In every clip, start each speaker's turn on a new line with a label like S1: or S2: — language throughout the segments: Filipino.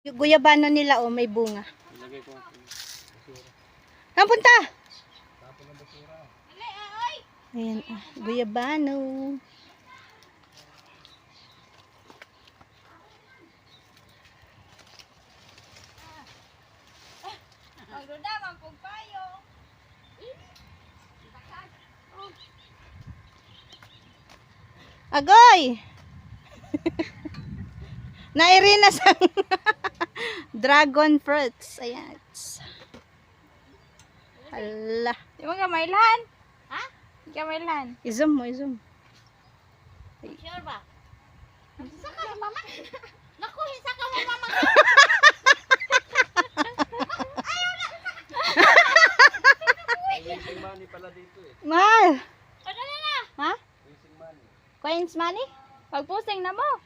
S1: Yung guyabano nila, oh, may bunga.
S2: Ilagay ko ang basura.
S1: Saan punta?
S2: Tapon ng basura.
S1: Ayan, guyabano.
S3: Ang duda, mampugpayo.
S1: Agoy! Nairina sa dragon fruits. Ayan. Hala.
S3: Di mo gamailan? Ha? Gamailan.
S1: I-zoom mo, i-zoom.
S3: Sure ba? Saka mo, mama. Naku, saka mo, mama.
S2: Wasting money pala dito eh.
S1: Mahal.
S3: Ano na?
S1: Ha?
S2: Wasting money.
S1: Coins money?
S3: Pagpusing na mo.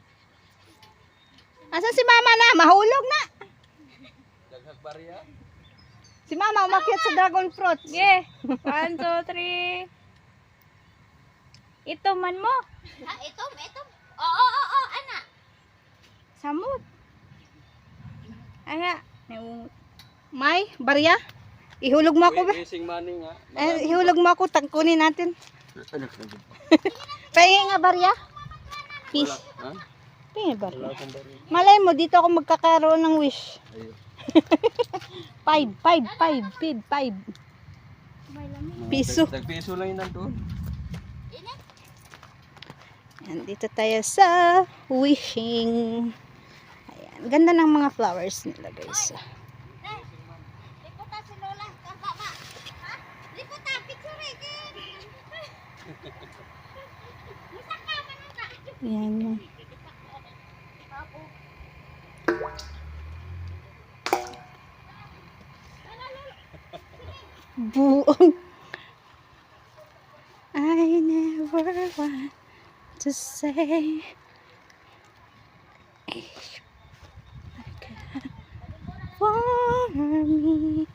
S1: Asan si mama na? Mahulog na.
S2: Daghag barya.
S1: Si mama umakyat sa dragon fruits.
S3: Sige. 1, 2, 3. Ito man mo.
S4: Ha, itom. Oo, anak.
S3: Samot. Aya.
S1: May, barya? Ihulog mo ako ba?
S2: Wasting money nga.
S1: Ihulog mo ako, tagkunin natin. Pahingi nga barya? Peace.
S2: Ha?
S1: Pahingi barya.
S2: Wala akong barya.
S1: Malay mo, dito ako magkakaroon ng wish.
S2: Ayun.
S1: 5 piso.
S2: Tagpiso lang yun nandun.
S1: Ayan, dito tayo sa wishing. Ayan, ganda ng mga flowers nila, guys.
S4: Liputa si Lola. Baba. Ha? Liputa, picture again. Musaka man ka.
S1: Ayan yun. Buong. I never want to say for me.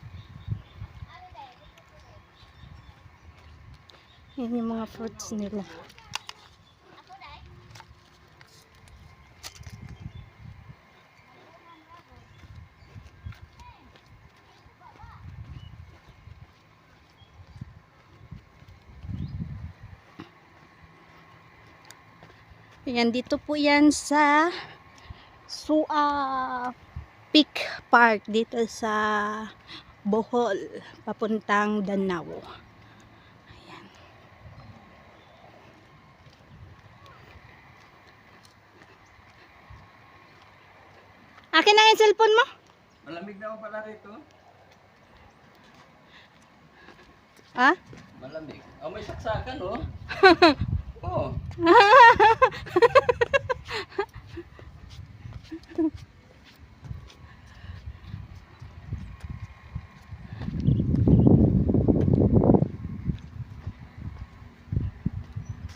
S1: Yan yung mga fruits nila. Ayan, dito po yan sa Peak Park dito sa Bohol, papuntang Danao. Ayan. Akin na yung cellphone mo?
S2: Malamig na ako pala rito.
S1: Ha?
S2: Malamig. Oh, may saksakan oh. Oh.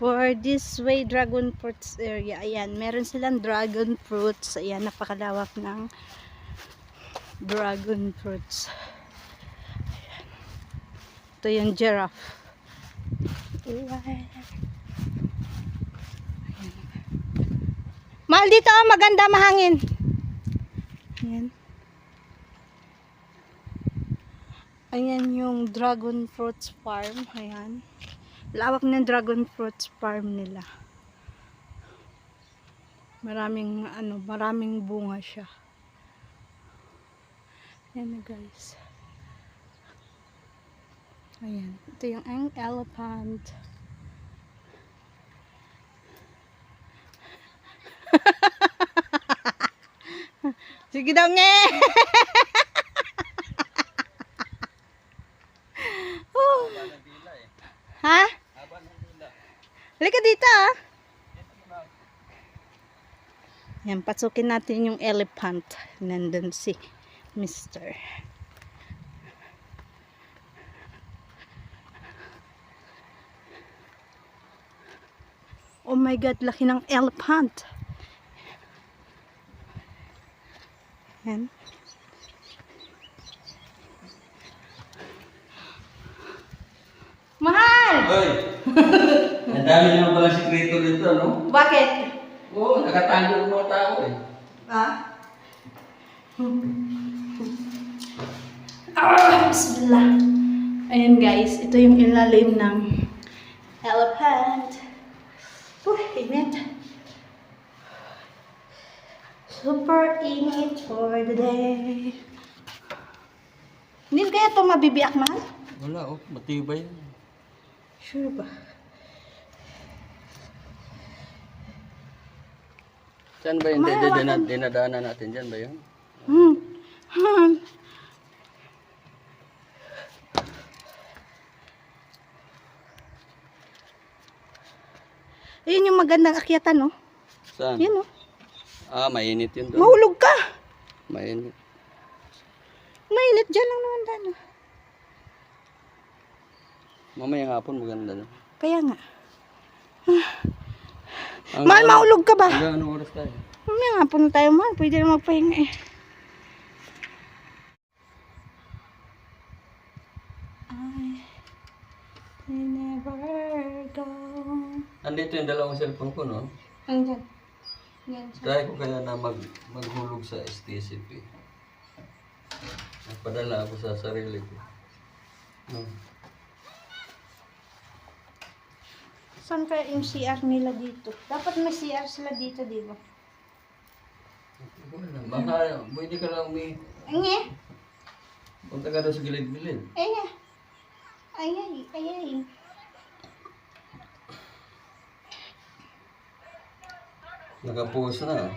S1: For this way dragon fruits area, ayan, meron silang dragon fruits. Ayan, napakalawak ng dragon fruits. Ayan. Ito yung giraffe. Ayan. Mahal dito, oh, maganda, mahangin. Ayan. Ayan yung dragon fruits farm. Ayan. Lawak ng dragon fruits farm nila. Maraming bunga siya. Ayan na, guys. Ayan. Ito yung elephant. Sige daw nge. Oh. Ha? Halika dito ah. Yan, pasukin natin yung elephant. Nandun si Mr. Oh my God, laki ng elephant. Yan. Mahal!
S2: Hoy! Ang dami naman pala sikreto dito, no?
S1: Bakit?
S2: Oo, nakatago yung mga tao eh.
S1: Ha? Bismillah. Ayan guys, ito yung ilalim ng elephant. Init. Super init for the day. Hindi kaya ito mabibiyak, mahal?
S2: Wala, oh. Matibay yan.
S1: Sure ba?
S2: Saan ba yung
S1: Mahawakan.
S2: dinadaanan natin dyan ba yun?
S1: Hmm. Ayun yung magandang akyatan, no?
S2: Saan?
S1: Yan, no?
S2: Ah, mainit yun doon.
S1: Mahulog ka.
S2: Mainit.
S1: Mainit dyan lang naman dyan. No?
S2: Mamaya hapon maganda na.
S1: Kaya nga. Mahal, mahulog ka ba?
S2: Hanggang anong oras tayo?
S1: Mamaya nga po na tayo, mahal. Pwede na magpahinga eh. I never go.
S2: Andito yung dalawang cellphone ko, no?
S1: Andyan. Yan.
S2: Try ko kaya na maghulog sa STCP. Nagpadala ako sa sarili ko.
S1: Saan kaya yung CR nila dito? Dapat may CR sila dito, di ba?
S2: Baka pwede ka lang
S1: Ay,
S2: punta ka doon sa gilid-gilid.
S1: ay, ay, ay, ay.
S2: Nakapost na.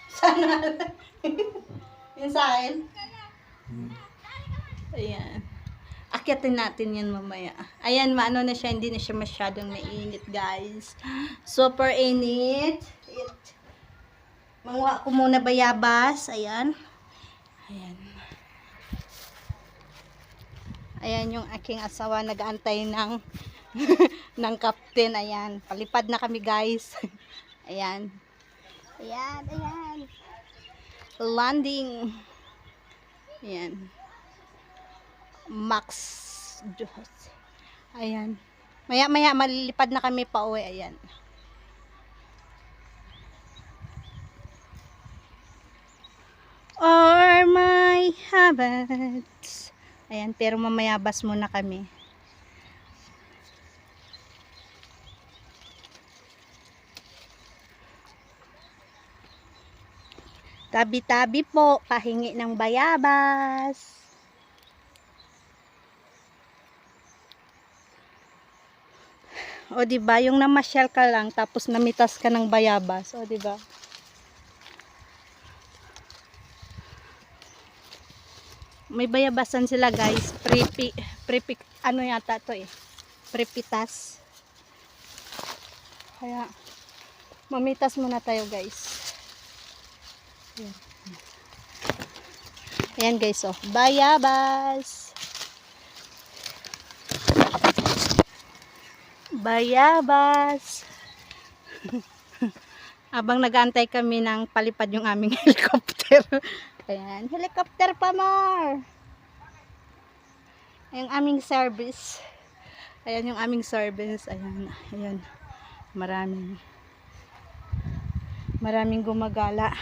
S1: Sana. Yun sa akin. Ayan. Akyatin natin yan mamaya. Ayan, maano na siya, hindi na siya masyadong mainit, guys. Super init. Manguha ko muna bayabas. Ayan. Ayan. Ayan yung aking asawa nag-aantay ng ng captain. Ayan. Palipad na kami, guys. Ayan. Ayan, ayan. Landing. Ayan. Max Diyos. Ayan. Maya-maya malilipad na kami pa uwi. Ayan. Or my habits. Ayan, pero mamaya bas muna kami. Tabi-tabi po, pahingi ng bayabas. O diba, yung namasyal ka lang tapos namitas ka ng bayabas, o diba? May bayabasan sila, guys. Ano yata to eh? Prepitas. Kaya mamitas muna tayo, guys. Ayan. Ayan, guys, oh. Bayabas. Bayabas. Habang nag-aantay kami ng palipad yung aming helicopter. Ayan, helicopter pa more. Yung aming service. Ayan yung aming service. Ayan, ayan. Maraming gumagala.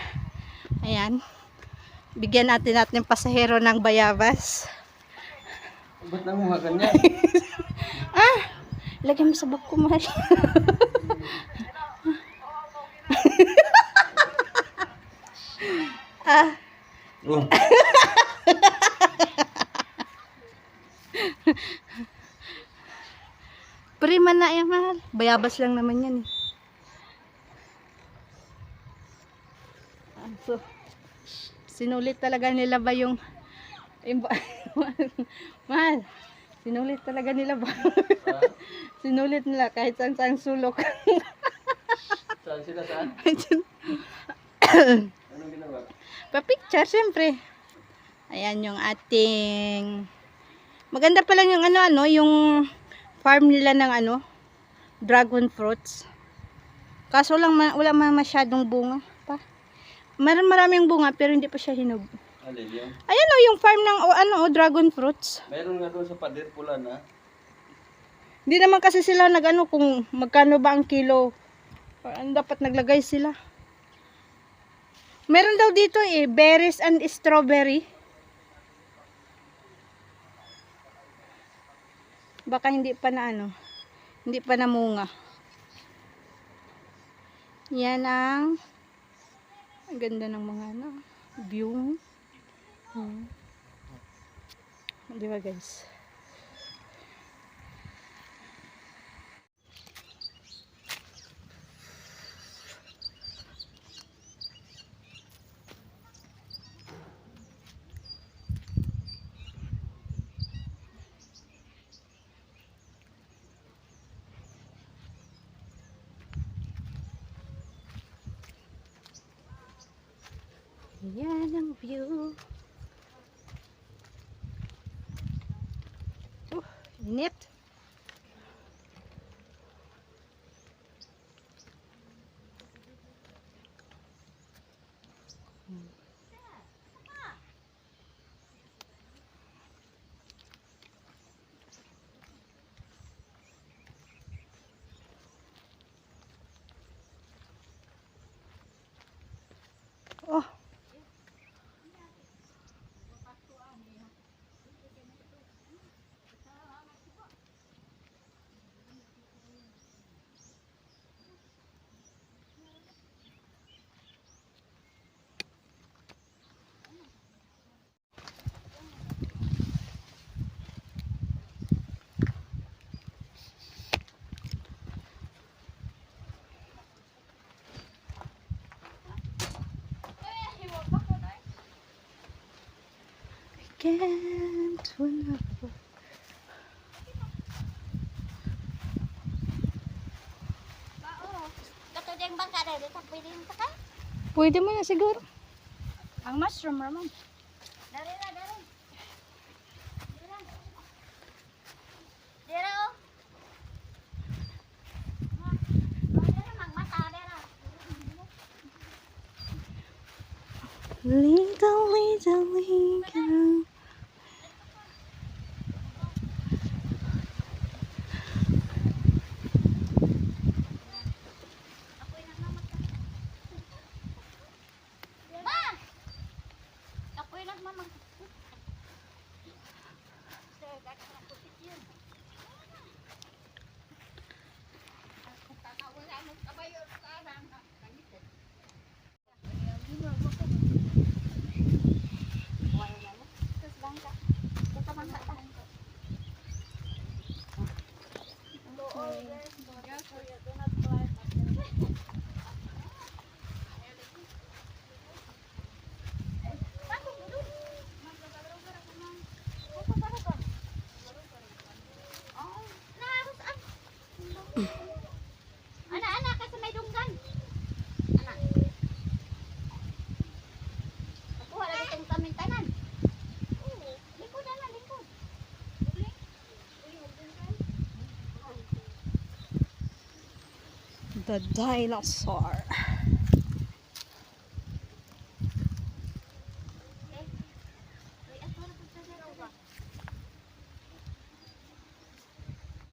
S1: Ayan. Bigyan natin ng pasahero ng bayabas.
S2: Ba't nanguha ka niya?
S1: Lagyan mo sa bag ko, mahal.
S2: Oh.
S1: Prima na yan, mahal. Bayabas lang naman yan eh. So, sinulit talaga nila ba yung mahal, sinulit talaga nila ba? Sinulit nila kahit saan sulok.
S2: Saan sila saan? Anong ginawa?
S1: Pa-picture, syempre. Ayan yung ating maganda pala yung yung farm nila ng dragon fruits. Kaso lang wala masyadong bunga pa. Maraming bunga pero hindi pa siya hinog.
S2: Alin yun?
S1: Ayan yung farm ng dragon fruits.
S2: Meron nga doon sa pader pula na.
S1: Hindi naman kasi sila kung magkano ba ang kilo. Dapat naglagay sila. Meron daw dito eh, berries and strawberry. Baka hindi pa na ano, hindi pa namunga. Yan ang ganda ng mga ano, view. Di ba guys? Yan ang view. Init. Oh. Can't win.
S3: Kato diyang bangka na, dito pwede yung sakay.
S1: Pwede mo na siguro.
S3: Ang mushroom raman. Dari na, dari. Dira. Dira o. Dira, magmata, dira.
S1: Little, little, little.
S3: Ma! Ako'y nagmamag... Sir, gagawin na po yun. Ako kakawala mo kabayo sa arang. Terus bangka. Kita bangka tahan ko. Anak-anak kasi may dunggan. Anak. Ako wala itong kamintanan. Likod na, likod.
S1: The dinosaur.